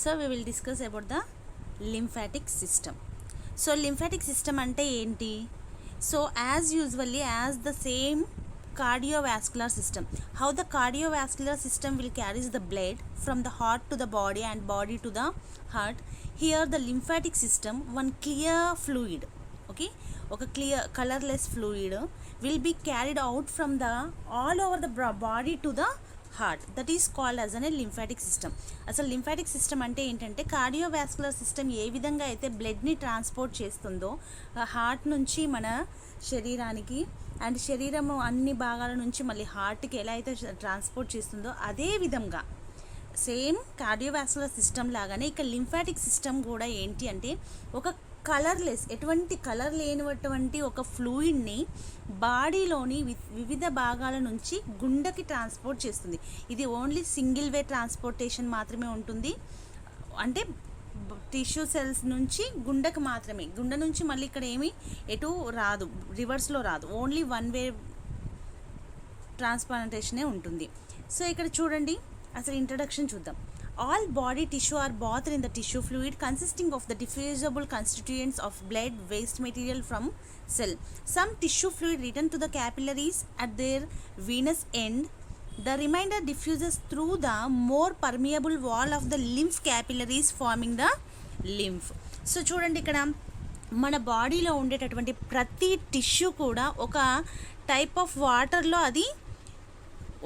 So we will discuss about the lymphatic system. So lymphatic system ante enti? So as usually as the same cardiovascular system, how the cardiovascular system will carries the blood from the heart to the body and body to the heart, here the lymphatic system one clear fluid, okay, ఒక clear colorless fluid will be carried out from the all over the body to the heart, that is called as an lymphatic system. అసలు lymphatic system అంటే ఏంటంటే cardiovascular system ఏ విధంగా అయితే బ్లడ్ని transport చేస్తుందో heart నుంచి మన శరీరానికి అండ్ శరీరము అన్ని భాగాల నుంచి మళ్ళీ హార్ట్కి ఎలా అయితే ట్రాన్స్పోర్ట్ చేస్తుందో అదే విధంగా సేమ్ కార్డియోవాస్కులర్ సిస్టమ్ లాగానే ఇక లింఫాటిక్ సిస్టమ్ కూడా ఏంటి అంటే ఒక కలర్లెస్, ఎటువంటి కలర్ లేనటువంటి ఒక ఫ్లూయిడ్ని బాడీలోని వివిధ భాగాల నుంచి గుండెకి ట్రాన్స్పోర్ట్ చేస్తుంది. ఇది ఓన్లీ సింగిల్ వే ట్రాన్స్పోర్టేషన్ మాత్రమే ఉంటుంది. అంటే టిష్యూ సెల్స్ నుంచి గుండెకి మాత్రమే, గుండె నుంచి మళ్ళీ ఇక్కడ ఏమి ఎటు రాదు, రివర్స్లో రాదు, ఓన్లీ వన్ వే ట్రాన్స్ప్లాంటేషనే ఉంటుంది. సో ఇక్కడ చూడండి, అసలు ఇంట్రడక్షన్ చూద్దాం. All body tissue are bathed in the tissue fluid consisting of the diffusible constituents of blood, waste material from cell. Some tissue fluid return to the capillaries at their venous end. The remainder diffuses through the more permeable wall of the lymph capillaries forming the lymph. So చూడండి, ఇక్కడ మన బాడీలో ఉండేటటువంటి ప్రతి tissue కూడా ఒక type of వాటర్లో అది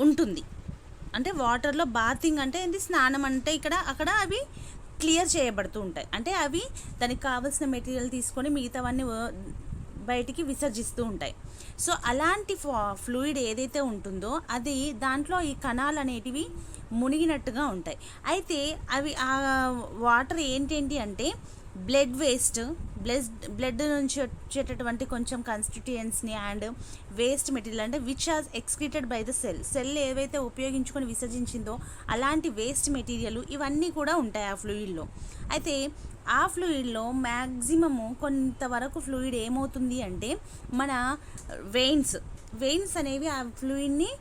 ఉంటుంది. అంటే వాటర్లో బాతింగ్ అంటే ఏంటి, స్నానం అంటే ఇక్కడ అక్కడ అవి క్లియర్ చేయబడుతూ ఉంటాయి. అంటే అవి దానికి కావాల్సిన మెటీరియల్ తీసుకొని మిగతావన్నీ బయటికి విసర్జిస్తూ ఉంటాయి. సో అలాంటి ఫ్లూయిడ్ ఏదైతే ఉంటుందో అది దాంట్లో ఈ కణాలు అనేటివి మునిగినట్టుగా ఉంటాయి. అయితే అవి ఆ వాటర్ ఏంటేంటి అంటే బ్లడ్ వేస్ట్, బ్లడ్ నుంచి వచ్చేటటువంటి కొంచెం కాన్స్టిట్యూయెంట్స్ని అండ్ వేస్ట్ మెటీరియల్ అంటే which has excreted by the cell ఏవైతే ఉపయోగించుకొని విసర్జించిందో అలాంటి వేస్ట్ మెటీరియల్ ఇవన్నీ కూడా ఉంటాయి ఆ ఫ్లూయిడ్లో. అయితే ఆ ఫ్లూయిడ్లో మ్యాక్సిమము కొంతవరకు ఫ్లూయిడ్ ఏమవుతుంది అంటే మన వెయిన్స్ అనేవి ఆ ఫ్లూయిడ్ని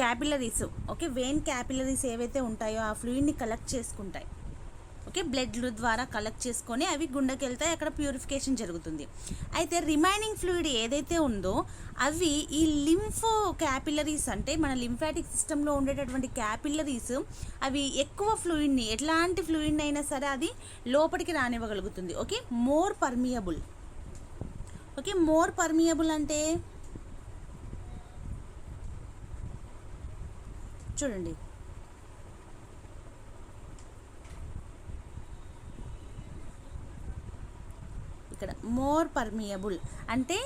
క్యాపిలరీస్, ఓకే, వెయిన్ క్యాపిలరీస్ ఏవైతే ఉంటాయో ఆ ఫ్లూయిడ్ని కలెక్ట్ చేసుకుంటాయి. ఓకే, బ్లడ్ ద్వారా కలెక్ట్ చేసుకొని అవి గుండెకి వెళ్తాయి, అక్కడ ప్యూరిఫికేషన్ జరుగుతుంది. అయితే రిమైనింగ్ ఫ్లూయిడ్ ఏదైతే ఉందో అవి ఈ లింఫ్ క్యాపిలరీస్, అంటే మన లింఫాటిక్ సిస్టంలో ఉండేటటువంటి క్యాపిలరీస్ అవి ఎక్కువ ఫ్లూయిడ్ని, ఎట్లాంటి ఫ్లూయిడ్ని అయినా సరే అది లోపలికి రానివ్వగలుగుతుంది. Okay, more permeable. Okay, more permeable అంటే చూడండి, ఇక్కడ మోర్ పర్మియబుల్ అంటే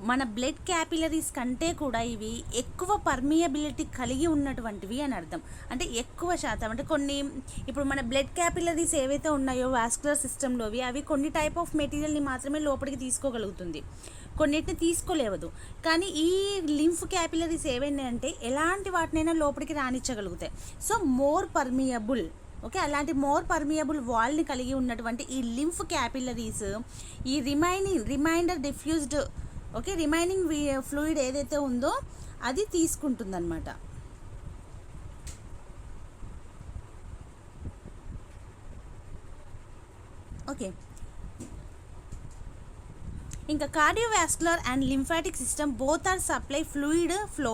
మన బ్లడ్ క్యాపిలరీస్ కంటే కూడా ఇవి ఎక్కువ పర్మియబిలిటీ కలిగి ఉన్నటువంటివి అని అర్థం. అంటే ఎక్కువ శాతం, అంటే కొన్ని ఇప్పుడు మన బ్లడ్ క్యాపిలరీస్ ఏవైతే ఉన్నాయో వాస్కులర్ సిస్టంలోవి అవి కొన్ని టైప్ ఆఫ్ మెటీరియల్ని మాత్రమే లోపలికి తీసుకోగలుగుతుంది, కొన్నిటిని తీసుకోలేవదు. కానీ ఈ లింఫ్ క్యాపిలరీస్ ఏవైనా అంటే ఎలాంటి వాటినైనా లోపలికి రానిచ్చగలుగుతాయి. So more permeable. ఓకే, అలాంటి మోర్ పర్మియబుల్ వాల్ని కలిగి ఉన్నటువంటి ఈ లింఫ్ క్యాపిలరీస్ ఈ reminder diffused, okay, remaining fluid ఏదైతే ఉందో అది తీసుకుంటుందన్నమాట. ఓకే, ఇంకా cardiovascular and lymphatic system both are supply fluid flow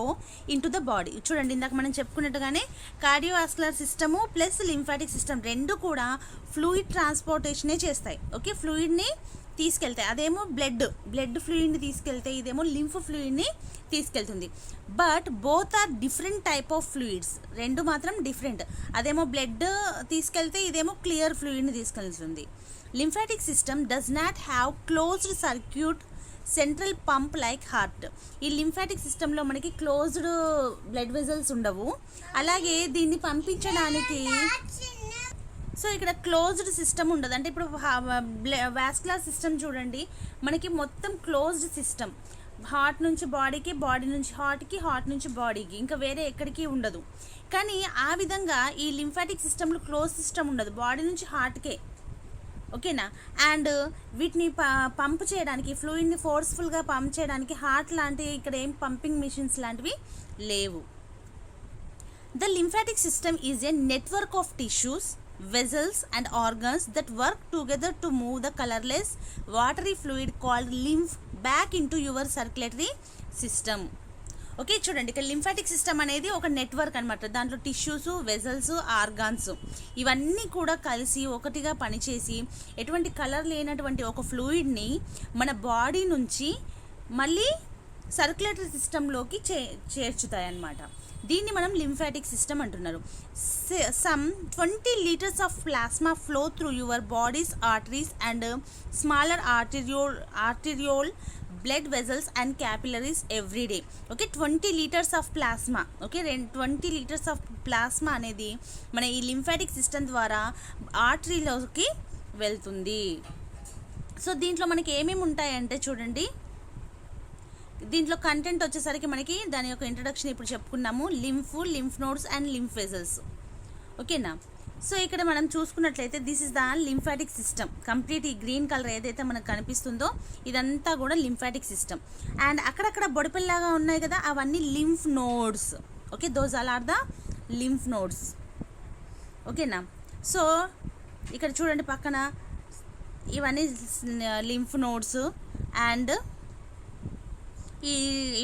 in to the body. చూడండి, ఇందాక మనం చెప్పుకున్నట్టుగానే cardiovascular system plus lymphatic system రెండు కూడా ఫ్లూయిడ్ ట్రాన్స్పోర్టేషనే చేస్తాయి. ఓకే, ఫ్లూయిడ్ని తీసుకెళ్తాయి. అదేమో బ్లడ్ ఫ్లూయిడ్ని తీసుకెళ్తే, ఇదేమో లింఫ్ ఫ్లూయిడ్ని తీసుకెళ్తుంది. But both are different type of fluids, రెండు మాత్రం డిఫరెంట్. అదేమో బ్లడ్ తీసుకెళ్తే, ఇదేమో క్లియర్ ఫ్లూయిడ్ని తీసుకెళ్తుంది. Lymphatic system does not have closed circuit central pump like heart. ఈ లింఫాటిక్ సిస్టంలో మనకి క్లోజ్డ్ బ్లడ్ వెజల్స్ ఉండవు, అలాగే దీన్ని పంపించడానికి సో ఇక్కడ క్లోజ్డ్ సిస్టమ్ ఉండదు. అంటే ఇప్పుడు వాస్కులర్ సిస్టమ్ చూడండి, మనకి మొత్తం క్లోజ్డ్ సిస్టమ్, హార్ట్ నుంచి బాడీకి, బాడీ నుంచి హార్ట్కి, హార్ట్ నుంచి బాడీకి, ఇంకా వేరే ఎక్కడికి ఉండదు. కానీ ఆ విధంగా ఈ లింఫాటిక్ సిస్టంలో క్లోజ్ సిస్టమ్ ఉండదు, బాడీ నుంచి హార్ట్కే. ఓకేనా, అండ్ వీటిని పంప్ చేయడానికి, ఫ్లూయిడ్ని ఫోర్స్ఫుల్గా పంప్ చేయడానికి హార్ట్ లాంటి ఇక్కడ ఏం పంపింగ్ మిషన్స్ లాంటివి లేవు. The lymphatic system is a network of tissues vessels and organs that work together to move the colorless watery fluid called lymph back into your circulatory system. Okay, చూడండి ఇక్కడ lymphatic system అనేది ఒక network అనమాట. దాంట్లో tissues, vessels, organs ఇవన్నీ కూడా కలిసి ఒకటిగా పనిచేసి ఎటువంటి కలర్ లేనటువంటి ఒక ఫ్లూయిడ్ని మన బాడీ నుంచి మళ్ళీ సర్క్యులేటరీ సిస్టంలోకి చేర్చుతాయన్నమాట. దీన్ని మనం లింఫాటిక్ సిస్టమ్ అంటున్నారు. Some 20 litres of plasma flow through your bodies arteries and smaller arteriole blood vessels and capillaries every day. Okay, 20 litres of plasma. Okay, 20 litres of plasma అనేది మన ఈ లింఫాటిక్ సిస్టమ్ ద్వారా ఆర్టరీలోకి వెళ్తుంది. So దీంట్లో మనకి ఏమేమి ఉంటాయంటే చూడండి, దీంట్లో కంటెంట్ వచ్చేసరికి మనకి దాని యొక్క ఇంట్రడక్షన్ ఇప్పుడు చెప్పుకున్నాము. Lymph nodes and lymph vessels. ఓకేనా, సో ఇక్కడ మనం చూసుకున్నట్లయితే this is the lymphatic system. Complete ఈ గ్రీన్ కలర్ ఏదైతే మనకు కనిపిస్తుందో ఇదంతా కూడా లింఫాటిక్ సిస్టమ్. అండ్ అక్కడక్కడ బొడిపిల్లాగా ఉన్నాయి కదా, అవన్నీ lymph nodes. Okay, those are the lymph nodes. ఓకేనా, సో ఇక్కడ చూడండి పక్కన ఇవన్నీ లింఫ్ నోడ్స్ అండ్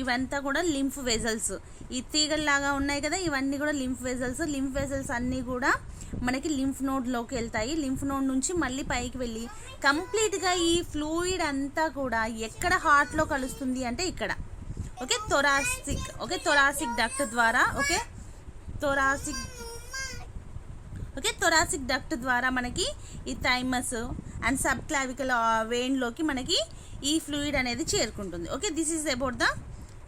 ఇవంతా కూడా లింఫ్ వెజల్స్. ఈ తీగల్లాగా ఉన్నాయి కదా, ఇవన్నీ కూడా లింఫ్ వెజల్స్. లింఫ్ వెజల్స్ అన్నీ కూడా మనకి లింఫ్ నోడ్లోకి వెళ్తాయి. లింఫ్ నోడ్ నుంచి మళ్ళీ పైకి వెళ్ళి కంప్లీట్గా ఈ ఫ్లూయిడ్ అంతా కూడా ఎక్కడ హార్ట్లో కలుస్తుంది అంటే ఇక్కడ. ఓకే, థొరాసిక్ డక్ట్ ద్వారా థొరాసిక్ డక్ట్ ద్వారా మనకి ఈ థైమస్ అండ్ సబ్ క్లావికల్ వెయిన్లోకి మనకి ఈ ఫ్లూయిడ్ అనేది చేరుకుంటుంది. Okay, this is about the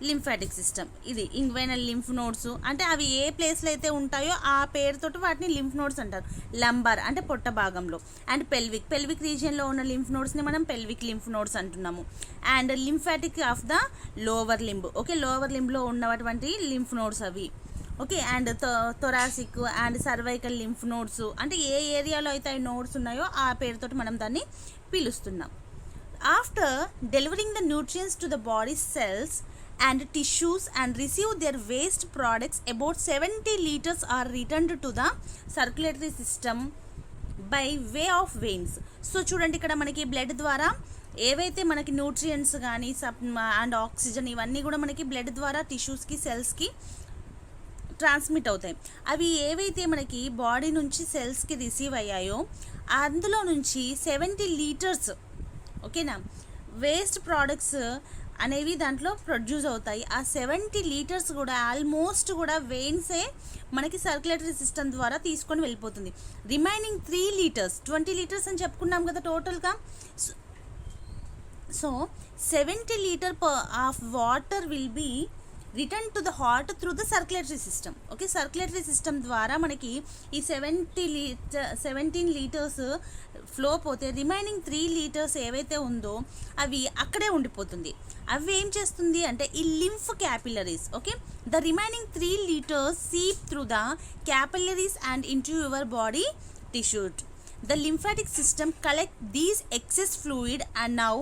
lymphatic system. ఇది ఇంగ్వైనల్ లింఫ్ నోడ్స్ అంటే అవి ఏ ప్లేస్లో అయితే ఉంటాయో ఆ పేరుతోటి వాటిని లింఫ్ నోడ్స్ అంటారు. లంబార్ అంటే పొట్ట భాగంలో, అండ్ పెల్విక్ రీజియన్లో ఉన్న లింఫ్ నోడ్స్ని మనం పెల్విక్ లింఫ్ నోడ్స్ అంటున్నాము. And lymphatic of the lower limb. Okay, lower లింబ్లో ఉన్నటువంటి లింఫ్ నోడ్స్ అవి. Okay, and thoracic and cervical lymph nodes అంటే ఏ ఏరియాలో అయితే ఈ నోడ్స్ ఉన్నాయో ఆ పేరుతోటి మనం దాన్ని పిలుస్తున్నాం. After delivering the nutrients to the body cells and tissues and receive their waste products, about 70 liters are returned to the circulatory system by way of veins. So చూడండి ఇక్కడ మనకి బ్లడ్ ద్వారా ఏవైతే మనకి న్యూట్రియంట్స్ కానీ అండ్ ఆక్సిజన్ ఇవన్నీ కూడా మనకి బ్లడ్ ద్వారా టిష్యూస్కి, సెల్స్కి ట్రాన్స్మిట్ అవుతాయి. అవి ఏవైతే మనకి బాడీ నుంచి సెల్స్కి రిసీవ్ అయ్యాయో అందులో నుంచి 70 లీటర్స్ ఓకేనా వేస్ట్ ప్రోడక్ట్స్ అనేవి దాంట్లో ప్రొడ్యూస్ అవుతాయి. ఆ 70 లీటర్స్ కూడా ఆల్మోస్ట్ కూడా వెయిన్సే మనకి సర్క్యులేటరీ సిస్టమ్ ద్వారా తీసుకొని వెళ్ళిపోతుంది. రిమైనింగ్ 3 లీటర్స్ 20 లీటర్స్ అని చెప్పుకున్నాం కదా టోటల్గా. So 70 litre of water will be return to the heart through the circulatory system. Okay, circulatory system ద్వారా మనకి ఈ 17 లీటర్స్ ఫ్లో పోతే రిమైనింగ్ 3 లీటర్స్ ఏవైతే ఉందో అవి అక్కడే ఉండిపోతుంది. అవి ఏం చేస్తుంది అంటే ఈ lymph capillaries. Okay, the remaining 3 litres seep through the capillaries and into your body tissue. The lymphatic system collect these excess fluid and now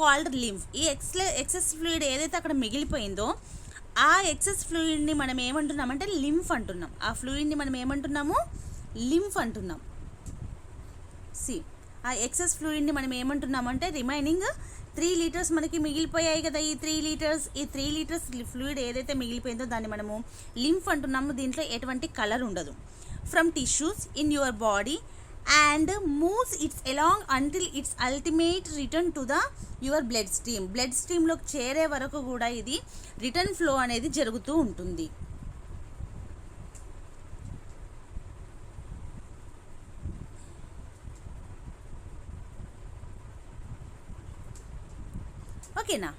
called lymph. ఈ ఎక్సెస్ ఫ్లూయిడ్ ఏదైతే అక్కడ మిగిలిపోయిందో ఆ ఎక్సెస్ ఫ్లూయిడ్ని మనం ఏమంటున్నామంటే లింఫ్ అంటున్నాం. ఆ ఫ్లూయిడ్ని మనం ఏమంటున్నాము లింఫ్ అంటున్నాం. ఆ ఎక్సెస్ ఫ్లూయిడ్ని మనం ఏమంటున్నామంటే రిమైనింగ్ 3 లీటర్స్ మనకి మిగిలిపోయాయి కదా, ఈ 3 లీటర్స్ ఫ్లూయిడ్ ఏదైతే మిగిలిపోయిందో దాన్ని మనము లింఫ్ అంటున్నాము. దీంట్లో ఎటువంటి కలర్ ఉండదు. From tissues in your body and moves its along until its ultimate return to the your blood stream లోకి చేరే వరకు కూడా ఇది రిటర్న్ ఫ్లో అనేది జరుగుతూ ఉంటుంది. ఓకేనా,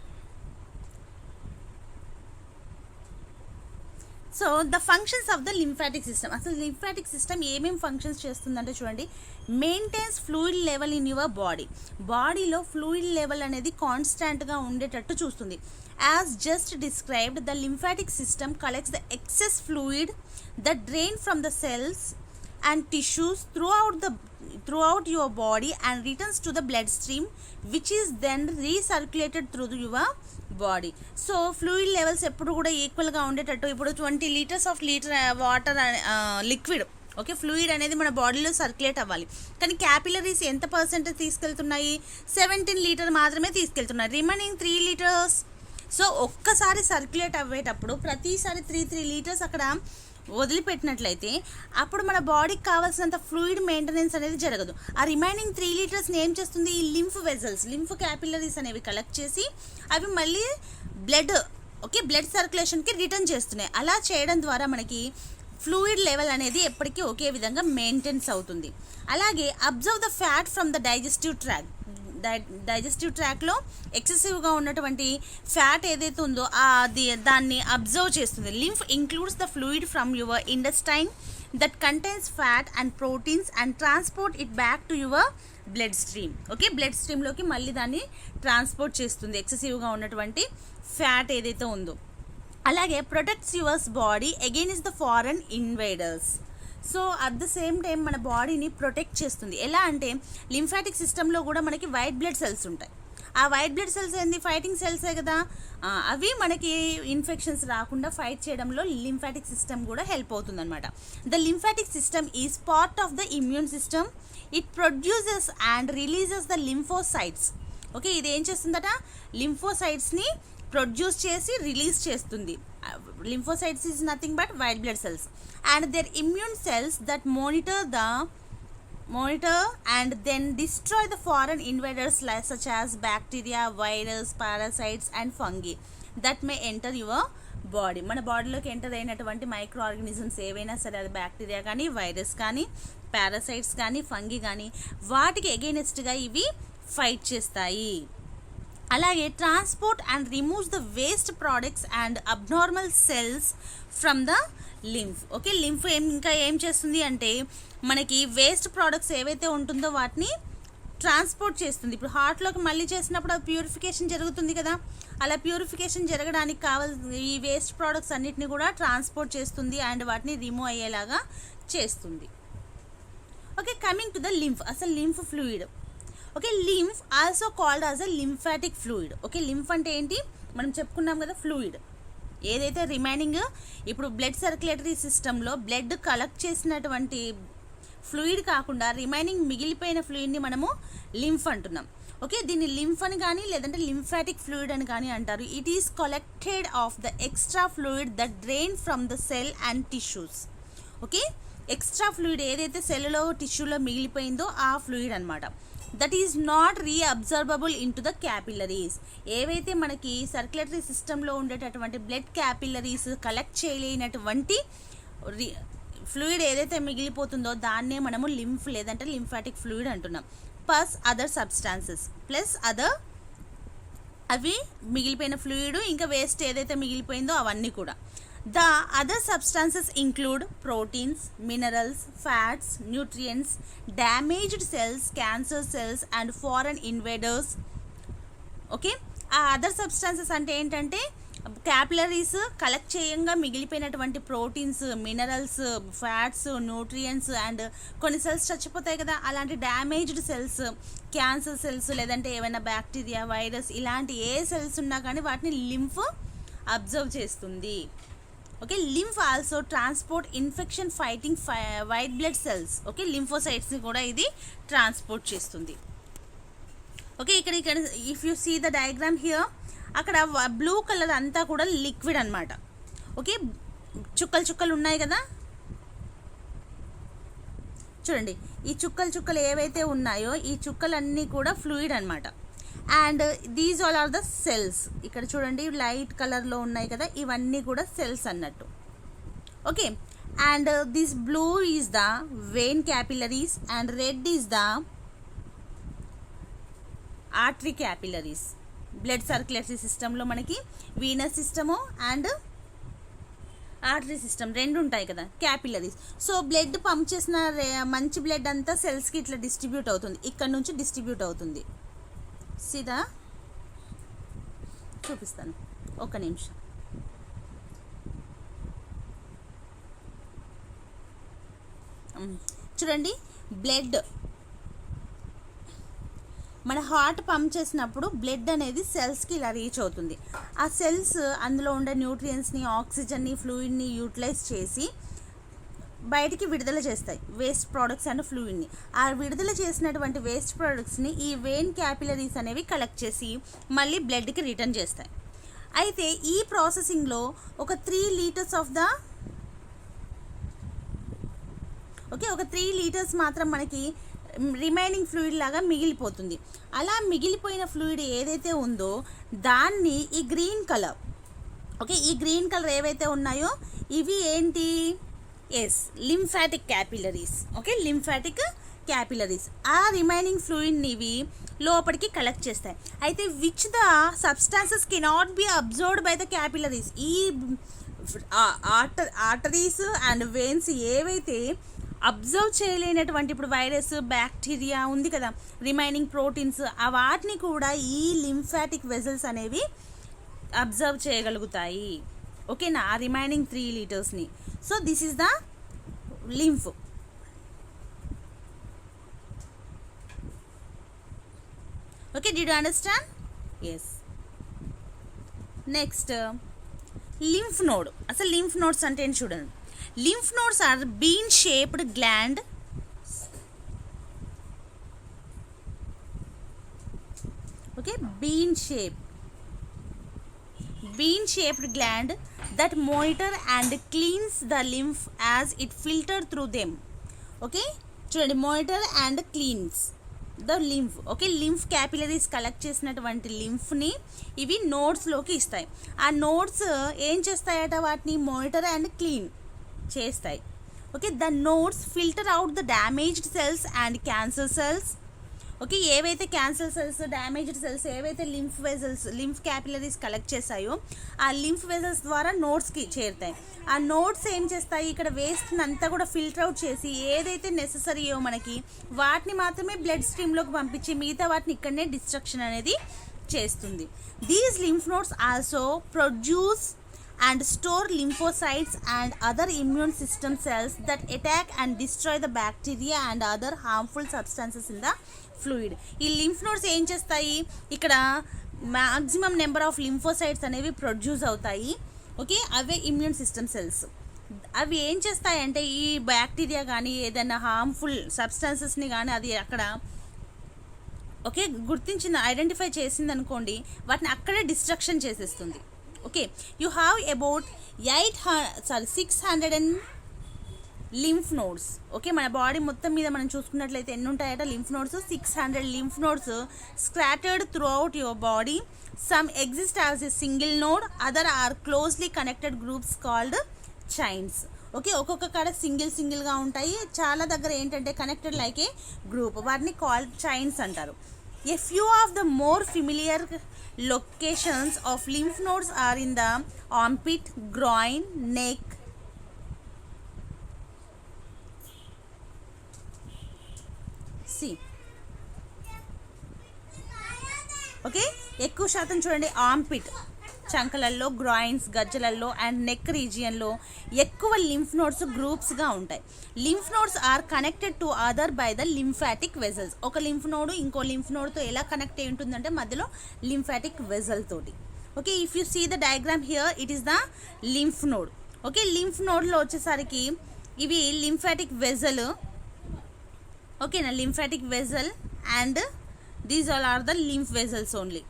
so the functions of the lymphatic system. అసలు లింఫాటిక్ సిస్టమ్ ఏమేమి ఫంక్షన్స్ చేస్తుందంటే చూడండి, maintains fluid level in your బాడీలో ఫ్లూయిడ్ లెవెల్ అనేది కాన్స్టాంట్గా ఉండేటట్టు చూస్తుంది. As just described, the lymphatic system collects the excess fluid that drain from the cells and tissues throughout your body and returns to the blood stream, which is then recirculated through your body. So fluid levels ఎప్పుడు కూడా ఈక్వల్గా ఉండేటట్టు, ఇప్పుడు 20 litres of water liquid okay, fluid అనేది మన బాడీలో circulate అవ్వాలి. కానీ క్యాపిలరీస్ ఎంత పర్సెంటేజ్ తీసుకెళ్తున్నాయి? 17 లీటర్ మాత్రమే తీసుకెళ్తున్నాయి, రిమైనింగ్ 3 లీటర్స్. సో ఒక్కసారి సర్క్యులేట్ అవ్వేటప్పుడు ప్రతిసారి 3 లీటర్స్ అక్కడ వదిలిపెట్టినట్లయితే అప్పుడు మన బాడీకి కావాల్సినంత ఫ్లూయిడ్ మెయింటెనెన్స్ అనేది జరగదు. ఆ రిమైనింగ్ 3 లీటర్స్ని ఏం చేస్తుంది? ఈ లింఫ్ వెజల్స్, లింఫ్ క్యాపిలరీస్ అనేవి కలెక్ట్ చేసి అవి మళ్ళీ బ్లడ్ సర్క్యులేషన్కి రిటర్న్ చేస్తున్నాయి. అలా చేయడం ద్వారా మనకి ఫ్లూయిడ్ లెవెల్ అనేది ఎప్పటికీ ఒకే విధంగా మెయింటెన్స్ అవుతుంది. అలాగే absorb the fat from the digestive ట్రాక్లో ఎక్సెసివ్గా ఉన్నటువంటి ఫ్యాట్ ఏదైతే ఉందో దాన్ని అబ్జర్వ్ చేస్తుంది. Lymph includes the fluid from your intestine that contains fat and proteins and transport it back to your blood stream. Okay, blood స్ట్రీమ్లోకి మళ్ళీ దాన్ని ట్రాన్స్పోర్ట్ చేస్తుంది ఎక్సెసివ్గా ఉన్నటువంటి ఫ్యాట్ ఏదైతే ఉందో. అలాగే protects yours body against the foreign invaders. So at the same time మన బాడీని ప్రొటెక్ట్ చేస్తుంది. ఎలా అంటే లింఫాటిక్ సిస్టంలో కూడా మనకి వైట్ బ్లడ్ సెల్స్ ఉంటాయి. ఆ వైట్ బ్లడ్ సెల్స్ ఏంది? ఫైటింగ్ సెల్సే కదా. అవి మనకి ఇన్ఫెక్షన్స్ రాకుండా ఫైట్ చేయడంలో లింఫాటిక్ సిస్టమ్ కూడా హెల్ప్ అవుతుంది అనమాట. The lymphatic system is part of the immune system. It produces and releases the lymphocytes. Okay, ఇది ఏం చేస్తుందట? లింఫోసైట్స్ని ప్రొడ్యూస్ చేసి రిలీజ్ చేస్తుంది. Lymphocytes is nothing but white blood cells and their immune cells that monitor and then destroy the foreign invaders such as bacteria, virus, parasites and fungi that may enter your body. మన బాడీలోకి enter అయినటువంటి micro organisms ఏవైనా సరే, అది bacteria కానీ, virus కానీ, parasites కానీ, fungi కానీ, వాటికి ఎగైనెస్ట్గా ఇవి ఫైట్ చేస్తాయి. అలాగే transport and removes the waste products and abnormal cells from the lymph. Okay, lymph ఇంకా ఏం చేస్తుంది అంటే మనకి వేస్ట్ ప్రోడక్ట్స్ ఏవైతే ఉంటుందో వాటిని ట్రాన్స్పోర్ట్ చేస్తుంది. ఇప్పుడు హార్ట్లోకి మళ్ళీ చేసినప్పుడు అది ప్యూరిఫికేషన్ జరుగుతుంది కదా, అలా ప్యూరిఫికేషన్ జరగడానికి కావాల్సిన ఈ వేస్ట్ ప్రోడక్ట్స్ అన్నిటిని కూడా ట్రాన్స్పోర్ట్ చేస్తుంది అండ్ వాటిని రిమూవ్ అయ్యేలాగా చేస్తుంది. Okay, coming to the lymph. అసలు lymph fluid. Okay, lymph also called as a lymphatic fluid. Okay, lymph అంటే ఏంటి? మనం చెప్పుకున్నాం కదా, ఫ్లూయిడ్ ఏదైతే రిమైనింగ్ ఇప్పుడు బ్లడ్ సర్క్యులేటరీ సిస్టంలో బ్లడ్ కలెక్ట్ చేసినటువంటి ఫ్లూయిడ్ కాకుండా రిమైనింగ్ మిగిలిపోయిన ఫ్లూయిడ్ని మనము లింఫ్ అంటున్నాం. ఓకే, దీన్ని లింఫ్ అని కానీ లేదంటే లింఫాటిక్ ఫ్లూయిడ్ అని కానీ అంటారు. It is collected of the extra fluid that drain from the cell and tissues. Okay, extra fluid ఏదైతే సెల్లో టిష్యూలో మిగిలిపోయిందో ఆ ఫ్లూయిడ్ అనమాట. That is not reabsorbable in to the capillaries. ఏవైతే మనకి సర్క్యులేటరీ సిస్టంలో ఉండేటటువంటి బ్లడ్ క్యాపిలరీస్ కలెక్ట్ చేయలేనటువంటి ఫ్లూయిడ్ ఏదైతే మిగిలిపోతుందో దాన్నే మనము లింఫ్ లేదంటే లింఫాటిక్ ఫ్లూయిడ్ అంటున్నాం. Plus other substances, plus other అవి మిగిలిపోయిన ఫ్లూయిడ్ ఇంకా వేస్ట్ ఏదైతే మిగిలిపోయిందో అవన్నీ కూడా. The other substances include proteins, minerals, fats, nutrients, damaged cells, cancer cells and foreign invaders. Okay, ఆ అదర్ సబ్స్టాన్సెస్ అంటే ఏంటంటే క్యాపిలరీస్ కలెక్ట్ చేయంగా మిగిలిపోయినటువంటి proteins, minerals, fats, nutrients and కొన్ని సెల్స్ చచ్చిపోతాయి కదా, అలాంటి డ్యామేజ్డ్ సెల్స్, క్యాన్సర్ సెల్స్ లేదంటే ఏమైనా బ్యాక్టీరియా, వైరస్ ఇలాంటి ఏ సెల్స్ ఉన్నా కానీ వాటిని లింఫ్ అబ్జర్వ్ చేస్తుంది. Okay, lymph also transport infection fighting white blood cells. Okay, లింఫోసైట్స్ని కూడా ఇది ట్రాన్స్పోర్ట్ చేస్తుంది. ఓకే, ఇక్కడ if you see the diagram here, అక్కడ బ్లూ కలర్ అంతా కూడా లిక్విడ్ అనమాట. ఓకే, చుక్కలు ఉన్నాయి కదా చూడండి, ఈ చుక్కలు ఏవైతే ఉన్నాయో ఈ చుక్కలన్నీ కూడా ఫ్లూయిడ్ అనమాట. And these all are the cells. ఇక్కడ చూడండి లైట్ కలర్లో ఉన్నాయి కదా, ఇవన్నీ కూడా సెల్స్ అన్నట్టు. Okay, and this blue is the vein capillaries and red is the artery capillaries. Blood circulatory సిస్టంలో మనకి venous system and artery system రెండు ఉంటాయి కదా, క్యాపిలరీస్. సో బ్లడ్ పంప్ చేసిన మంచి బ్లడ్ అంతా సెల్స్కి ఇట్లా డిస్ట్రిబ్యూట్ అవుతుంది, ఇక్కడ నుంచి డిస్ట్రిబ్యూట్ అవుతుంది. సీదా చూపిస్తాను, ఒక నిమిషం. చూడండి, బ్లడ్ మన హార్ట్ పంప్ చేసినప్పుడు బ్లడ్ అనేది సెల్స్కి ఇలా రీచ్ అవుతుంది. ఆ సెల్స్ అందులో ఉండే న్యూట్రియంట్స్ని, ఆక్సిజన్ని, ఫ్లూయిడ్ని యూటిలైజ్ చేసి బయటికి విడుదల చేస్తాయి వేస్ట్ ప్రోడక్ట్స్ అండ్ ఫ్లూయిడ్ని. ఆ విడుదల చేసినటువంటి వేస్ట్ ప్రోడక్ట్స్ని ఈ వెయిన్ క్యాపిలరీస్ అనేవి కలెక్ట్ చేసి మళ్ళీ బ్లడ్కి రిటర్న్ చేస్తాయి. అయితే ఈ ప్రాసెసింగ్లో ఒక 3 లీటర్స్ ఆఫ్ ద ఒక 3 లీటర్స్ మాత్రం మనకి రిమైనింగ్ ఫ్లూయిడ్ లాగా మిగిలిపోతుంది. అలా మిగిలిపోయిన ఫ్లూయిడ్ ఏదైతే ఉందో దాన్ని ఈ గ్రీన్ కలర్ ఈ గ్రీన్ కలర్ ఏవైతే ఉన్నాయో ఇవి ఏంటి? Lymphatic capillaries. లింఫాటిక్ క్యాపిలరీస్ ఆ రిమైనింగ్ ఫ్లూయిడ్ని ఇవి లోపలికి కలెక్ట్ చేస్తాయి. అయితే which the substances cannot be observed by the capillaries. ఈ ఆర్టరీస్ అండ్ వెయిన్స్ ఏవైతే అబ్జర్వ్ చేయలేనటువంటి, ఇప్పుడు వైరస్, బ్యాక్టీరియా ఉంది కదా, రిమైనింగ్ ప్రోటీన్స్, ఆ వాటిని కూడా ఈ లింఫాటిక్ వెజల్స్ అనేవి అబ్జర్వ్ చేయగలుగుతాయి. ఓకేనా, ఆ రిమైనింగ్ 3 లీటర్స్ని. So this is the lymph. Did you understand? Yes. Next, lymph node. అసలు lymph nodes అంటే ఏంటి చూడండి. Lymph nodes are bean shaped gland bean shaped gland that monitor and cleans the lymph as it filter through them. చూడండి, monitor and cleans the lymph. Lymph capillaries collect చేసినటువంటి లింఫ్ని ఇవి నోడ్స్లోకి ఇస్తాయి. ఆ nodes ఏం చేస్తాయట? వాటిని మానిటర్ అండ్ క్లీన్ చేస్తాయి. The nodes filter out the damaged cells and cancer cells. ఏవైతే cancer cells, damaged cells ఏవైతే లింఫ్ క్యాపిలరీస్ కలెక్ట్ చేస్తాయో ఆ లింఫ్ వెజల్స్ ద్వారా నోడ్స్కి చేరుతాయి. ఆ నోడ్స్ ఏం చేస్తాయి? ఇక్కడ వేస్ట్ని అంతా కూడా ఫిల్టర్ అవుట్ చేసి ఏదైతే నెససరీయో మనకి వాటిని మాత్రమే బ్లడ్ స్ట్రీమ్లోకి పంపించి మిగతా వాటిని ఇక్కడనే డిస్ట్రక్షన్ అనేది చేస్తుంది. These lymph nodes also produce and store lymphocytes and other immune system cells that attack and destroy the bacteria and other harmful substances in the fluid. ఈ లింఫ్ నోడ్స్ ఏం చేస్తాయి? ఇక్కడ మ్యాక్సిమం నెంబర్ ఆఫ్ లింఫోసైట్స్ అనేవి produce అవుతాయి. అవే immune system cells. అవి ఏం చేస్తాయి అంటే ఈ బ్యాక్టీరియా కానీ ఏదైనా హార్మ్ఫుల్ సబ్స్టాన్సెస్ని కానీ అది అక్కడ గుర్తించింది, ఐడెంటిఫై చేసింది అనుకోండి, వాటిని అక్కడే డిస్ట్రక్షన్ చేసేస్తుంది. You have about 600 lymph nodes. మన బాడీ మొత్తం మీద మనం చూసుకున్నట్లయితే ఎన్ని ఉంటాయట lymph nodes? 600 lymph nodes scattered throughout your body. Some exist as a single node, other are closely connected groups called chains. ఒక్కొక్క కాడ సింగిల్గా ఉంటాయి, చాలా దగ్గర ఏంటంటే కనెక్టెడ్ లైక్ ఏ గ్రూప్, వాటిని కాల్డ్ చైన్స్ అంటారు. A few of the more familiar locations of lymph nodes are in the armpit, groin, neck. See. ఎక్కువ శాతం చూడండి ఆర్ంపిట్, చంకలల్లో, గ్రాయిన్స్, గజ్జలల్లో అండ్ నెక్ రీజియన్లో ఎక్కువ లింఫ్ నోడ్స్ గ్రూప్స్గా ఉంటాయి. Lymph nodes are connected to other by the lymphatic vessels. ఒక లింఫ్ నోడ్ ఇంకో లింఫ్ నోడ్తో ఎలా కనెక్ట్ అయి ఉంటుందంటే మధ్యలో లింఫాటిక్ వెజల్ తోటి. If you see the diagram here, it is the lymph node. Lymph నోడ్లో వచ్చేసరికి ఇవి lymphatic vessel. Lymphatic vessel and these all are the lymph vessels only.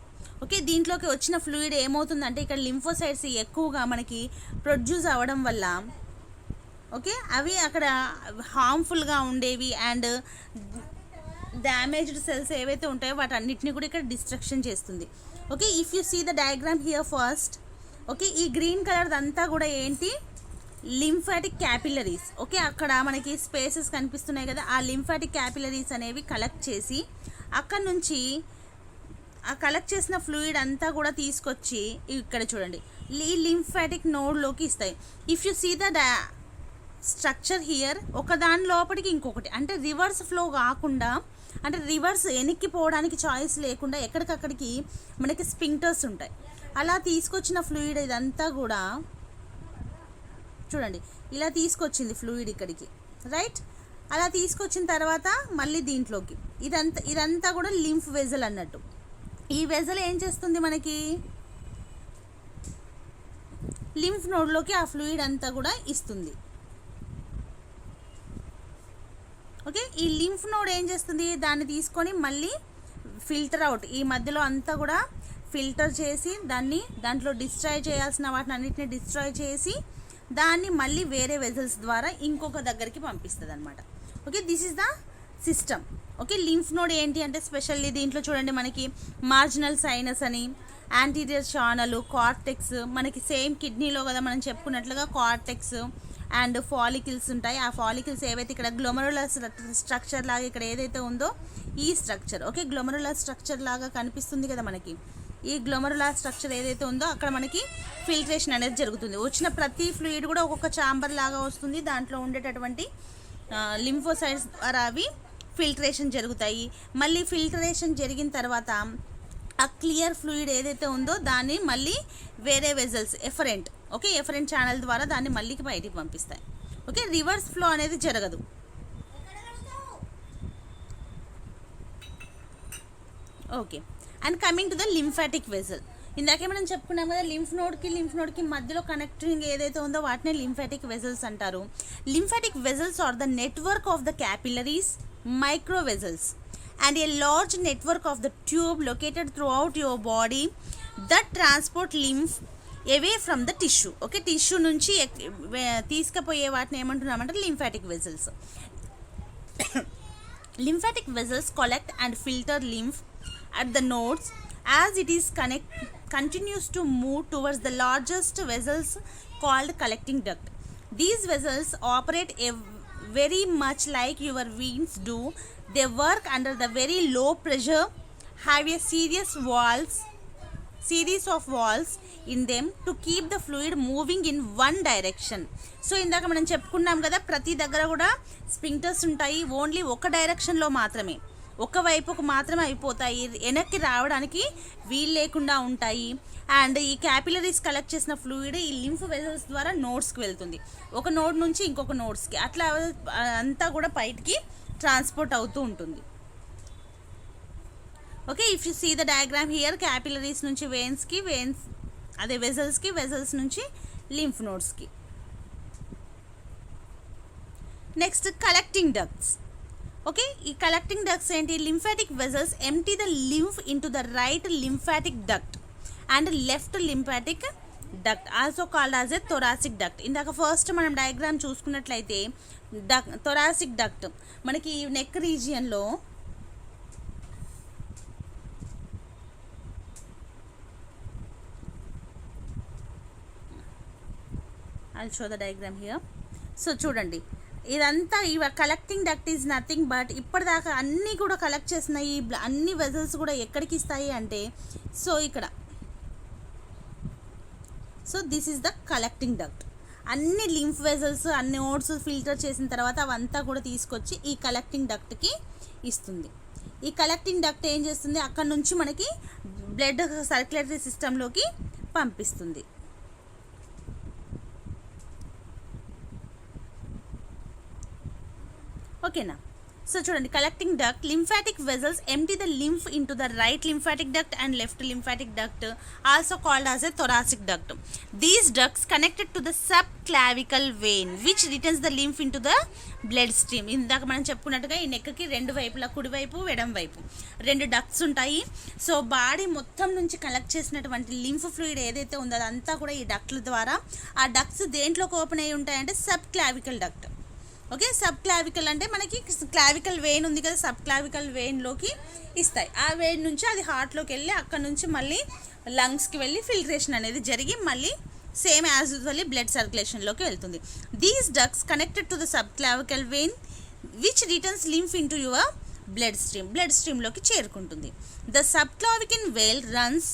దీంట్లోకి వచ్చిన ఫ్లూయిడ్ ఏమవుతుందంటే ఇక్కడ లింఫోసైట్స్ ఎక్కువగా మనకి ప్రొడ్యూస్ అవ్వడం వల్ల అవి అక్కడ హార్మ్ఫుల్గా ఉండేవి అండ్ డ్యామేజ్డ్ సెల్స్ ఏవైతే ఉంటాయో వాటన్నిటిని కూడా ఇక్కడ డిస్ట్రక్షన్ చేస్తుంది. If you see the diagram here first, ఈ గ్రీన్ కలర్ అంతా కూడా ఏంటి? Lymphatic capillaries. అక్కడ మనకి స్పేసెస్ కనిపిస్తున్నాయి కదా, ఆ లింఫాటిక్ క్యాపిలరీస్ అనేవి కలెక్ట్ చేసి అక్కడ నుంచి ఆ కలెక్ట్ చేసిన ఫ్లూయిడ్ అంతా కూడా తీసుకొచ్చి ఇక్కడ చూడండి ఈ లింఫాటిక్ నోడ్లోకి ఇస్తాయి. If you see the structure here, ఒకదాని లోపలికి ఇంకొకటి, అంటే రివర్స్ ఫ్లో కాకుండా, అంటే రివర్స్ వెనక్కి పోవడానికి చాయిస్ లేకుండా ఎక్కడికక్కడికి మనకి స్పింక్టర్స్ ఉంటాయి. అలా తీసుకొచ్చిన ఫ్లూయిడ్ ఇదంతా కూడా చూడండి ఇలా తీసుకొచ్చింది ఫ్లూయిడ్ ఇక్కడికి, రైట్? అలా తీసుకొచ్చిన తర్వాత మళ్ళీ దీంట్లోకి ఇదంతా కూడా లింఫ్ వెజల్ అన్నట్టు. ఈ వెజల్ ఏం చేస్తుంది? మనకి లింఫ్ నోడ్లోకి ఆ ఫ్లూయిడ్ అంతా కూడా ఇస్తుంది. ఓకే, ఈ లింఫ్ నోడ్ ఏం చేస్తుంది, దాన్ని తీసుకొని మళ్ళీ ఫిల్టర్ అవుట్, ఈ మధ్యలో అంతా కూడా ఫిల్టర్ చేసి దాంట్లో డిస్ట్రాయ్ చేయాల్సిన వాటిని అన్నిటిని డిస్ట్రాయ్ చేసి దాన్ని మళ్ళీ వేరే వెజల్స్ ద్వారా ఇంకొక దగ్గరికి పంపిస్తుంది అనమాట. Okay, this is the system. Okay, lymph node ఏంటి అంటే స్పెషల్లీ దీంట్లో చూడండి మనకి మార్జినల్ సైనస్ అని, యాంటీరియర్ ఛానల్, కార్టెక్స్, మనకి సేమ్ కిడ్నీలో కదా మనం చెప్పుకున్నట్లుగా కార్టెక్స్ అండ్ ఫాలికిల్స్ ఉంటాయి. ఆ ఫాలికిల్స్ ఏవైతే ఇక్కడ గ్లోమరులర్ స్ట్రక్చర్ లాగా ఇక్కడ ఏదైతే ఉందో ఈ స్ట్రక్చర్, ఓకే, గ్లోమరులర్ స్ట్రక్చర్ లాగా కనిపిస్తుంది కదా మనకి. ఈ గ్లోమరులర్ స్ట్రక్చర్ ఏదైతే ఉందో అక్కడ మనకి ఫిల్ట్రేషన్ అనేది జరుగుతుంది. వచ్చిన ప్రతి ఫ్లూయిడ్ కూడా ఒక్కొక్క ఛాంబర్ లాగా వస్తుంది. దాంట్లో ఉండేటటువంటి లింఫోసైట్స్ ద్వారా అవి ఫిల్ట్రేషన్ జరుగుతాయి. మళ్ళీ ఫిల్టరేషన్ జరిగిన తర్వాత ఆ క్లియర్ ఫ్లూయిడ్ ఏదైతే ఉందో దాన్ని మళ్ళీ వేరే vessels efferent, okay, efferent channel ద్వారా దాన్ని మళ్ళీ బయటికి పంపిస్తాయి. ఓకే, రివర్స్ ఫ్లో అనేది జరగదు. Okay, and coming to the lymphatic vessel. ఇందాకే మనం చెప్పుకున్నాం కదా, లింఫ్ నోడ్కి మధ్యలో కనెక్టింగ్ ఏదైతే ఉందో వాటిని లింఫాటిక్ వెజల్స్ అంటారు. Lymphatic vessels are the network of the capillaries, micro vessels and a large network of the tube located throughout your body that transport lymph away from the tissue. Okay, tissue నుంచి తీసుకుపోయే వాటిని ఏమంటున్నామంటే lymphatic vessels. Lymphatic vessels collect and filter lymph at the nodes as it is continues to move towards the largest vessels called collecting duct. These vessels operate very much like your veins do. They work under the very low pressure, have a series of valves in them to keep the fluid moving in one direction. So ఇందాక మనం చెప్పుకున్నాం కదా, ప్రతి దగ్గర కూడా sphincters ఉంటాయి. Only ఒక డైరెక్షన్లో మాత్రమే, ఒక వైపుకు మాత్రమే అయిపోతాయి, వెనక్కి రావడానికి వీలు లేకుండా ఉంటాయి. అండ్ ఈ క్యాపిలరీస్ కలెక్ట్ చేసిన ఫ్లూయిడ్ ఈ లింఫ్ వెజల్స్ ద్వారా నోడ్స్కి వెళ్తుంది, ఒక నోడ్ నుంచి ఇంకొక నోడ్స్కి, అట్లా అంతా కూడా బయటికి ట్రాన్స్పోర్ట్ అవుతూ ఉంటుంది. Okay, if you see the diagram here, capillaries నుంచి వెయిన్స్కి, వెయిన్స్ అదే వెజల్స్కి, వెజల్స్ నుంచి లింఫ్ నోడ్స్కి. Next collecting ducts. ఓకే, ఈ కలెక్టింగ్ డక్ట్స్ ఏంటి, lymphatic vessels empty the lymph into the right lymphatic duct and left lymphatic duct, also called as a thoracic duct. ఇందాక first మనం డయాగ్రామ్ చూసుకున్నట్లయితే thoracic duct మనకి neck రీజియన్లో I'll show the diagram here. So చూడండి, ఇదంతా your collecting duct is nothing but ఇప్పటిదాకా అన్నీ కూడా కలెక్ట్ చేసిన ఈ అన్ని వెజల్స్ కూడా ఎక్కడికి ఇస్తాయి అంటే, సో ఇక్కడ, so this is the collecting duct. అన్ని లింఫ్ వెజల్స్ అన్ని నోడ్స్ ఫిల్టర్ చేసిన తర్వాత అవంతా కూడా తీసుకొచ్చి ఈ కలెక్టింగ్ డక్ట్కి ఇస్తుంది. ఈ కలెక్టింగ్ డక్ట్ ఏం చేస్తుంది, అక్కడ నుంచి మనకి బ్లడ్ సర్క్యులేటరీ సిస్టంలోకి పంపిస్తుంది. ఓకేనా, సో చూడండి, collecting duct, lymphatic vessels empty the lymph into the right lymphatic duct and left lymphatic duct, also called as a thoracic duct. These ducts connected to the sub clavicle vein which returns the lymph into the blood stream. ఇందాక మనం చెప్పుకున్నట్టుగా ఈ నెక్కి రెండు వైపులా, కుడివైపు ఎడం వైపు రెండు డక్ట్స్ ఉంటాయి. సో బాడీ మొత్తం నుంచి కలెక్ట్ చేసినటువంటి లింఫ్ ఫ్లూయిడ్ ఏదైతే ఉందో అదంతా కూడా ఈ డక్ట్ల ద్వారా, ఆ డక్ట్స్ దేంట్లోకి ఓపెన్ అయ్యి ఉంటాయంటే sub clavicle duct. Okay, sub clavicle అంటే మనకి క్లావికల్ వెయిన్ ఉంది కదా, సబ్ క్లావికల్ వెయిన్లోకి ఇస్తాయి. ఆ వెయిన్ నుంచి అది హార్ట్లోకి వెళ్ళి అక్కడ నుంచి మళ్ళీ లంగ్స్కి వెళ్ళి ఫిల్ట్రేషన్ అనేది జరిగి మళ్ళీ సేమ్ యాజ్ యూజువల్లీ బ్లడ్ సర్క్యులేషన్లోకి వెళ్తుంది. These ducts connected to the sub clavicle vein which returns lymph into your blood స్ట్రీమ్లోకి చేరుకుంటుంది. The sub clavicle vein runs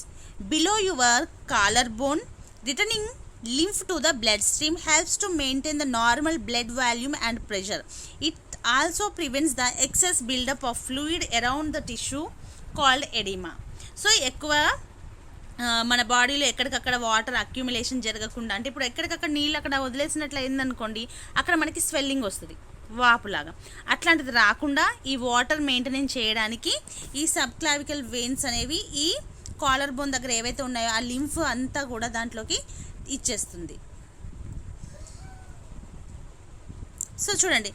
below your collar bone. Returning lymph to the bloodstream helps to maintain the normal blood volume and pressure. It also prevents the excess buildup of fluid around the tissue called edema. So ఎక్కువ మన బాడీలో ఎక్కడికక్కడ water accumulation జరగకుండా, అంటే ఇప్పుడు ఎక్కడికక్కడ నీళ్ళు అక్కడ వదిలేసినట్లు అయిందనుకోండి, అక్కడ మనకి స్వెల్లింగ్ వస్తుంది వాపులాగా, అట్లాంటిది రాకుండా ఈ వాటర్ మెయింటెనెన్స్ చేయడానికి ఈ సబ్ క్లావికల్ వెయిన్స్ అనేవి ఈ కాలర్ బోన్ దగ్గర ఏవైతే ఉన్నాయో ఆ లింఫ్ అంతా కూడా దాంట్లోకి ఇచ్చేస్తుంది. సో చూడండి,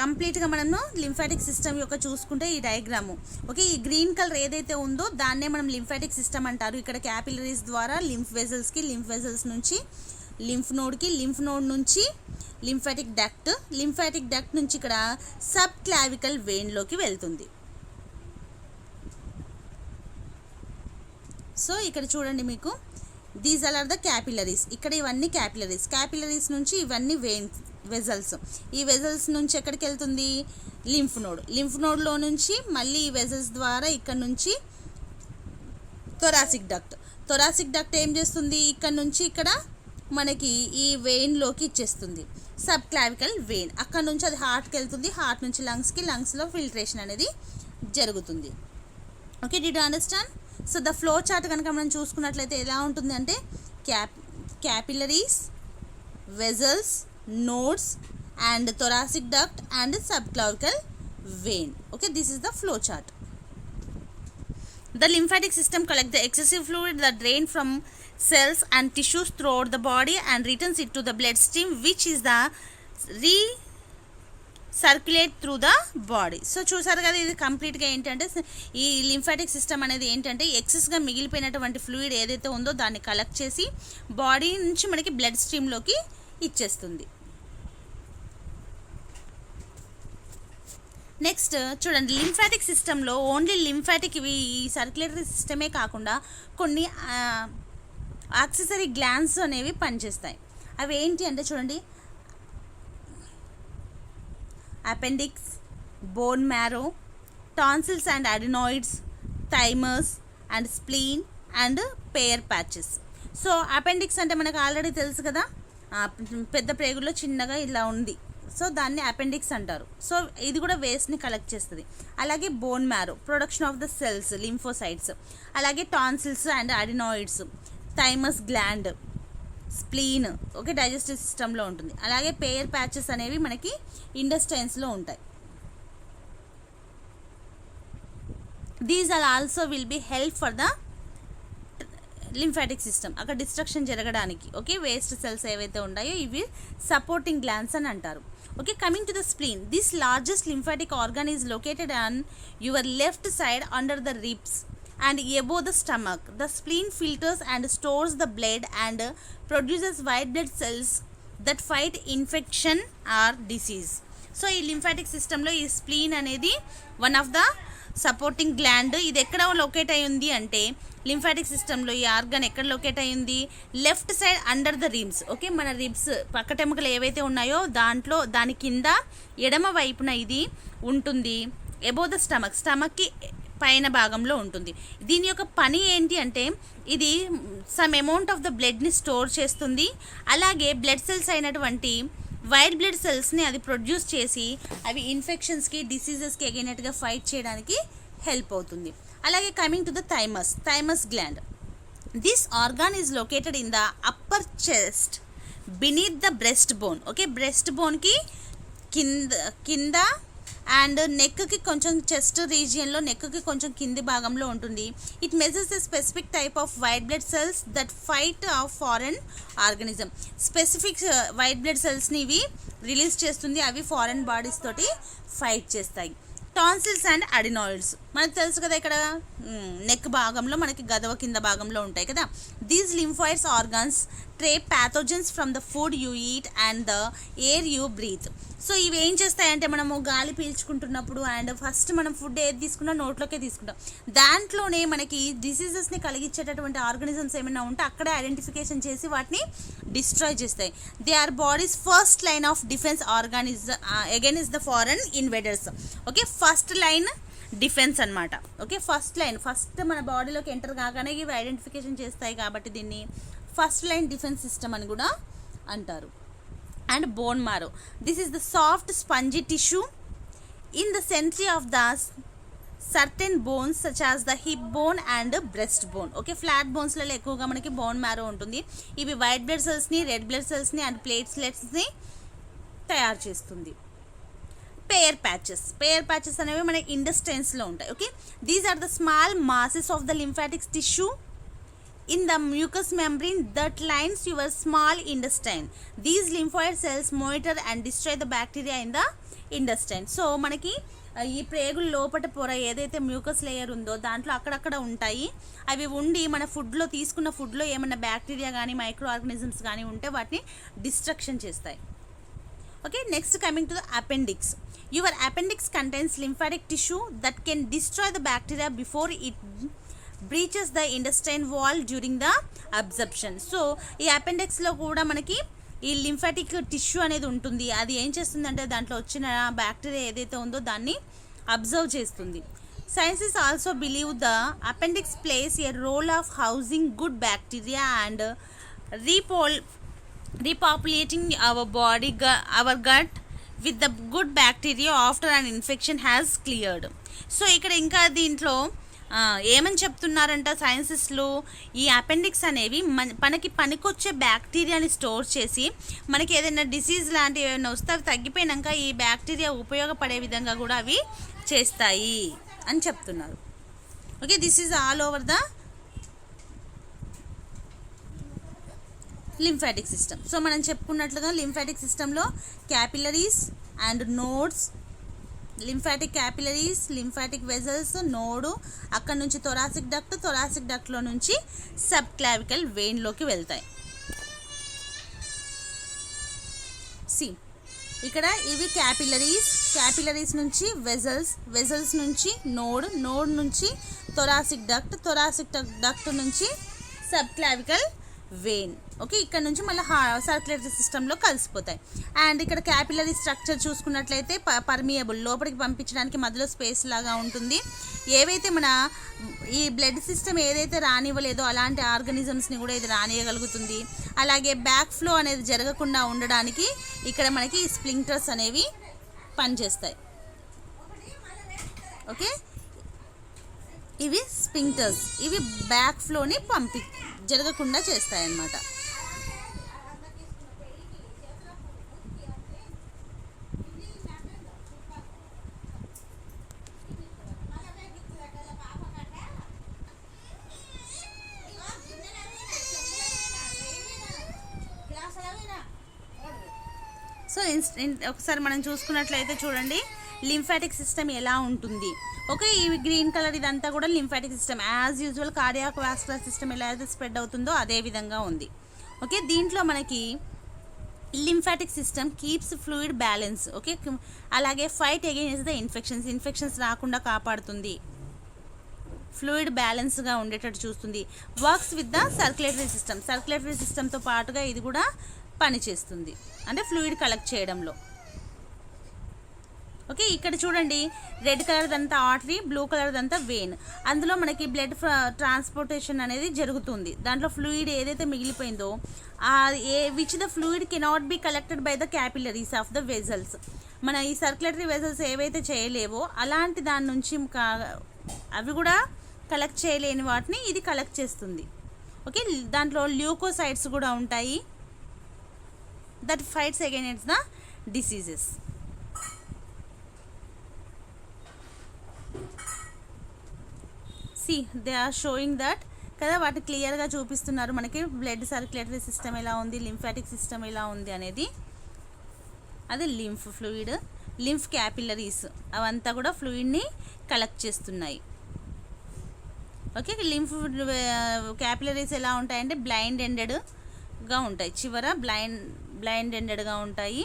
కంప్లీట్గా మనము లింఫాటిక్ సిస్టమ్ యొక్క చూసుకుంటే ఈ డయాగ్రాము, ఓకే, ఈ గ్రీన్ కలర్ ఏదైతే ఉందో దాన్నే మనం లింఫాటిక్ సిస్టమ్ అంటారు. ఇక్కడ క్యాపిలరీస్ ద్వారా లింఫ్ వెజల్స్కి, లింఫ్ వెజల్స్ నుంచి లింఫ్ నోడ్కి, లింఫ్ నోడ్ నుంచి లింఫాటిక్ డక్ట్, లింఫాటిక్ డక్ట్ నుంచి ఇక్కడ సబ్ క్లావికల్ వెయిన్లోకి వెళ్తుంది. సో ఇక్కడ చూడండి మీకు దీస్ ఆర్ ద క్యాపిలరీస్, ఇక్కడ ఇవన్నీ క్యాపిలరీస్, క్యాపిలరీస్ నుంచి ఇవన్నీ వెజల్స్, ఈ వెజల్స్ నుంచి ఎక్కడికి వెళ్తుంది, లింఫ్ నోడ్, లింఫ్ నోడ్లో నుంచి మళ్ళీ ఈ వెజల్స్ ద్వారా ఇక్కడ నుంచి థొరాసిక్ డక్ట్, థొరాసిక్ డక్ట్ ఏం చేస్తుంది, ఇక్కడ నుంచి ఇక్కడ మనకి ఈ వెయిన్లోకి ఇచ్చేస్తుంది, సబ్ క్లావికల్ వెయిన్, అక్కడ నుంచి అది హార్ట్కి వెళ్తుంది, హార్ట్ నుంచి లంగ్స్కి, లంగ్స్లో ఫిల్ట్రేషన్ అనేది జరుగుతుంది. Okay, did you understand? So the flow chart కనుక మనం చూసుకున్నట్లయితే ఎలా ఉంటుంది అంటే capillaries, vessels, nodes and thoracic duct and subclavian vein. Okay, this is the flow chart. The lymphatic system collects the excessive fluid that drain from cells and tissues throughout the body and returns it to the bloodstream, which is the circulate through the body. So చూసారు కదా, ఇది కంప్లీట్గా ఏంటంటే ఈ lymphatic system అనేది ఏంటంటే ఎక్సెస్గా మిగిలిపోయినటువంటి fluid ఏదైతే ఉందో దాన్ని కలెక్ట్ చేసి బాడీ నుంచి మనకి బ్లడ్ స్ట్రీమ్లోకి ఇచ్చేస్తుంది. నెక్స్ట్ చూడండి, లింఫాటిక్ సిస్టంలో ఓన్లీ లింఫాటిక్ ఇవి సర్క్యులేటరీ సిస్టమే కాకుండా కొన్ని యాక్సెసరీ గ్లాండ్స్ అనేవి పనిచేస్తాయి. అవి ఏంటి అంటే చూడండి, appendix, bone marrow, tonsils and adenoids, thymus and spleen and pair patches. So appendix అంటే మనకు ఆల్రెడీ తెలుసు కదా, పెద్ద ప్రేగుల్లో చిన్నగా ఇలా ఉంది, సో దాన్ని అపెండిక్స్ అంటారు. సో ఇది కూడా వేస్ట్ని కలెక్ట్ చేస్తుంది. అలాగే bone marrow, production of the cells, lymphocytes. అలాగే tonsils and adenoids, thymus gland, spleen, okay, digestive సిస్టంలో ఉంటుంది. అలాగే పేర్ ప్యాచెస్ అనేవి మనకి ఇంటెస్టైన్స్లో ఉంటాయి. These are also will be help for the lymphatic system, అక్కడ డిస్ట్రక్షన్ జరగడానికి. ఓకే, వేస్ట్ సెల్స్ ఏవైతే ఉన్నాయో ఇవి సపోర్టింగ్ గ్లాండ్స్ అని అంటారు. Okay, coming to the spleen, this largest lymphatic organ is located on your left side under the ribs and above the stomach. The spleen filters and stores the blood and produces white blood cells that fight infection or disease. So ఈ lymphatic సిస్టంలో ఈ spleen అనేది one of the supporting gland. ఇది ఎక్కడ locate అయ్యింది అంటే lymphatic సిస్టంలో ఈ ఆర్గాన్ ఎక్కడ లొకేట్ అయ్యింది, left side under the ribs. Okay, మన రిబ్స్ పక్కటెముకలు ఏవైతే ఉన్నాయో దాంట్లో దాని కింద ఎడమ వైపున ఇది ఉంటుంది. అబోవ్ ద స్టమక్కి పైన భాగంలో ఉంటుంది. దీని యొక్క పని ఏంటి అంటే ఇది సమ్ అమౌంట్ ఆఫ్ ద బ్లడ్ని స్టోర్ చేస్తుంది. అలాగే బ్లడ్ సెల్స్ అయినటువంటి వైట్ బ్లడ్ సెల్స్ని అది ప్రొడ్యూస్ చేసి అవి ఇన్ఫెక్షన్స్కి, డిసీజెస్కి అగైనెట్గా ఫైట్ చేయడానికి హెల్ప్ అవుతుంది. అలాగే coming to the thymus gland, this organ is located in the upper chest beneath the breast bone. Okay, breast బోన్కి కింద అండ్ నెక్కి కొంచెం చెస్ట్ రీజియన్లో, నెక్కి కొంచెం కింది భాగంలో ఉంటుంది. It measures the specific type of white blood cells that fight off foreign organism. Specific white blood సెల్స్ని ఇవి రిలీజ్ చేస్తుంది, అవి ఫారెన్ బాడీస్ తోటి ఫైట్ చేస్తాయి. టాన్సిల్స్ అండ్ అడినాయిడ్స్ మనకు తెలుసు కదా, ఇక్కడ నెక్ భాగంలో మనకి గదవ కింద భాగంలో ఉంటాయి కదా. These lymphoids organs trap pathogens from the food you eat and the air you breathe. So ఇవి ఏం చేస్తాయంటే మనము గాలి పీల్చుకుంటున్నప్పుడు అండ్ ఫస్ట్ మనం ఫుడ్ ఏది తీసుకున్నా నోట్లోకే తీసుకుంటాం, దాంట్లోనే మనకి డిసీజెస్ని కలిగించేటటువంటి ఆర్గానిజమ్స్ ఏమైనా ఉంటే అక్కడే ఐడెంటిఫికేషన్ చేసి వాటిని డిస్ట్రాయ్ చేస్తాయి. They are bodies first line of defence against the foreign invaders. Okay, first line defence అనమాట. ఓకే, ఫస్ట్ మన బాడీలోకి ఎంటర్ కాగానే ఇవి ఐడెంటిఫికేషన్ చేస్తాయి కాబట్టి దీన్ని ఫస్ట్ లైన్ డిఫెన్స్ సిస్టమ్ అని కూడా అంటారు. And bone marrow, this is the soft spongy tissue in the centre of the certain bones such as the hip bone and breast bone. Okay, flat బోన్స్లలో ఎక్కువగా మనకి bone marrow ఉంటుంది. ఇవి white blood సెల్స్ని, red blood సెల్స్ని అండ్ ప్లేట్లెట్స్ని తయారు చేస్తుంది. పేర్ ప్యాచెస్ అనేవి మనకి ఇంటెస్టైన్స్లో ఉంటాయి. Okay, these are the small masses of the lymphatic tissue in the mucous membrane that lines your small intestine. These lymphoid cells monitor and destroy the bacteria in the intestine. So మనకి ఈ ప్రేగుల లోపట పొర ఏదైతే mucus layer ఉందో దాంట్లో అక్కడక్కడ ఉంటాయి. అవి ఉండి మన ఫుడ్లో తీసుకున్న ఫుడ్లో ఏమైనా బ్యాక్టీరియా కానీ మైక్రో ఆర్గానిజమ్స్ కానీ ఉంటే వాటిని డిస్ట్రక్షన్ చేస్తాయి. Okay, next coming to the appendix. Your appendix contains lymphatic tissue that can destroy the bacteria before it breaches the intestine wall during the absorption. So ఈ అపెండిక్స్లో కూడా మనకి ఈ లింఫాటిక్ టిష్యూ అనేది ఉంటుంది. అది ఏం చేస్తుందంటే దాంట్లో వచ్చిన బ్యాక్టీరియా ఏదైతే ఉందో దాన్ని అబ్జర్వ్ చేస్తుంది. Scientist also believe the appendix plays a role of housing good bacteria and repopulating our gut with the good bacteria after an infection has cleared. So ఇక్కడ ఇంకా దీంట్లో ఏమని చెప్తున్నారంట సైన్సిస్టులు, ఈ అపెండిక్స్ అనేవి మనకి పనికొచ్చే బ్యాక్టీరియాని స్టోర్ చేసి మనకి ఏదైనా డిసీజ్ లాంటివి ఏమైనా వస్తే అవి తగ్గిపోయినాక ఈ బ్యాక్టీరియా ఉపయోగపడే విధంగా కూడా అవి చేస్తాయి అని చెప్తున్నారు. Okay, this is all over the lymphatic system. So మనం చెప్పుకున్నట్లుగా లింఫాటిక్ సిస్టంలో capillaries and nodes, lymphatic capillaries, lymphatic vessels, node, అక్కడ నుంచి థొరాసిక్ డక్ట్లో నుంచి సబ్ క్లావికల్ వెయిన్లోకి వెళ్తాయి. ఇక్కడ ఇవి క్యాపిలరీస్ నుంచి వెజల్స్ నుంచి నోడ్ నుంచి థొరాసిక్ డక్ట్ నుంచి సబ్ క్లావికల్ వెయిన్. ఓకే, ఇక్కడ నుంచి మళ్ళీ సర్క్యులేటరీ సిస్టంలో కలిసిపోతాయి. అండ్ ఇక్కడ క్యాపిలరీ స్ట్రక్చర్ చూసుకున్నట్లయితే పర్మియబుల్, లోపలికి పంపించడానికి మధ్యలో స్పేస్ లాగా ఉంటుంది. ఏవైతే మన ఈ బ్లడ్ సిస్టమ్ ఏదైతే రానివ్వలేదో అలాంటి ఆర్గానిజమ్స్ని కూడా ఇది రానియగలుగుతుంది. అలాగే బ్యాక్ ఫ్లో అనేది జరగకుండా ఉండడానికి ఇక్కడ మనకి స్ప్లింక్టర్స్ అనేవి పనిచేస్తాయి. ఓకే, ఇవి స్ప్లింక్టర్స్, ఇవి బ్యాక్ ఫ్లోని జరగకుండా చేస్తాయన్నమాట. సో ఒకసారి మనం చూసుకున్నట్లయితే చూడండి లింఫాటిక్ సిస్టమ్ ఎలా ఉంటుంది. ఓకే, ఈ గ్రీన్ కలర్ ఇదంతా కూడా lymphatic system. As usual cardiac vascular system ఎలా అయితే స్ప్రెడ్ అవుతుందో అదే విధంగా ఉంది. ఓకే, దీంట్లో మనకి lymphatic system keeps fluid balance. Okay, అలాగే ఫైట్ అగైన్స్ ద ఇన్ఫెక్షన్స్ రాకుండా కాపాడుతుంది, ఫ్లూయిడ్ బ్యాలెన్స్గా ఉండేటట్టు చూస్తుంది. వర్క్స్ విత్ ద సర్క్యులేటరీ సిస్టమ్తో పాటుగా ఇది కూడా పనిచేస్తుంది, అంటే ఫ్లూయిడ్ కలెక్ట్ చేయడంలో. ఓకే, ఇక్కడ చూడండి రెడ్ కలర్ దంతా ఆర్టరీ, బ్లూ కలర్ దంతా వెయిన్. అందులో మనకి బ్లడ్ ట్రాన్స్పోర్టేషన్ అనేది జరుగుతుంది. దాంట్లో ఫ్లూయిడ్ ఏదైతే మిగిలిపోయిందో which the fluid cannot be collected by the capillaries of the vessels. మన ఈ సర్క్యులేటరీ వెజల్స్ ఏవైతే చేయలేవో అలాంటి దాని నుంచి అవి కూడా కలెక్ట్ చేయలేని వాటిని ఇది కలెక్ట్ చేస్తుంది. ఓకే, దాంట్లో ల్యూకోసైట్స్ కూడా ఉంటాయి that fights against the diseases. They are showing that కదా, వాటిని క్లియర్గా చూపిస్తున్నారు మనకి బ్లడ్ సర్క్యులేటరీ సిస్టమ్ ఎలా ఉంది, లింఫాటిక్ సిస్టమ్ ఎలా ఉంది అనేది. అది లింఫ్ ఫ్లూయిడ్, లింఫ్ క్యాపిలరీస్ అవంతా కూడా ఫ్లూయిడ్ని కలెక్ట్ చేస్తున్నాయి. ఓకే, లింఫ్ క్యాపిలరీస్ ఎలా ఉంటాయంటే బ్లైండ్ ఎండెడ్గా ఉంటాయి, చివర బ్లైండ్ ఎండెడ్గా ఉంటాయి.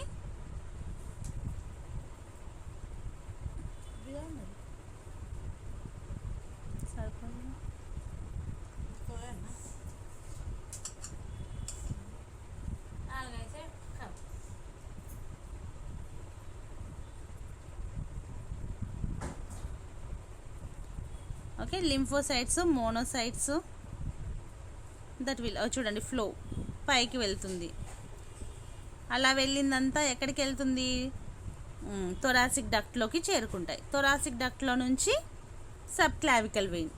Okay, lymphocytes, monocytes that will చూడండి ఫ్లో పైకి వెళ్తుంది. అలా వెళ్ళిందంతా ఎక్కడికి వెళ్తుంది, థొరాసిక్ డక్ట్లోకి చేరుకుంటాయి. థొరాసిక్ డక్ట్లో నుంచి సబ్ క్లావికల్ వెయిన్.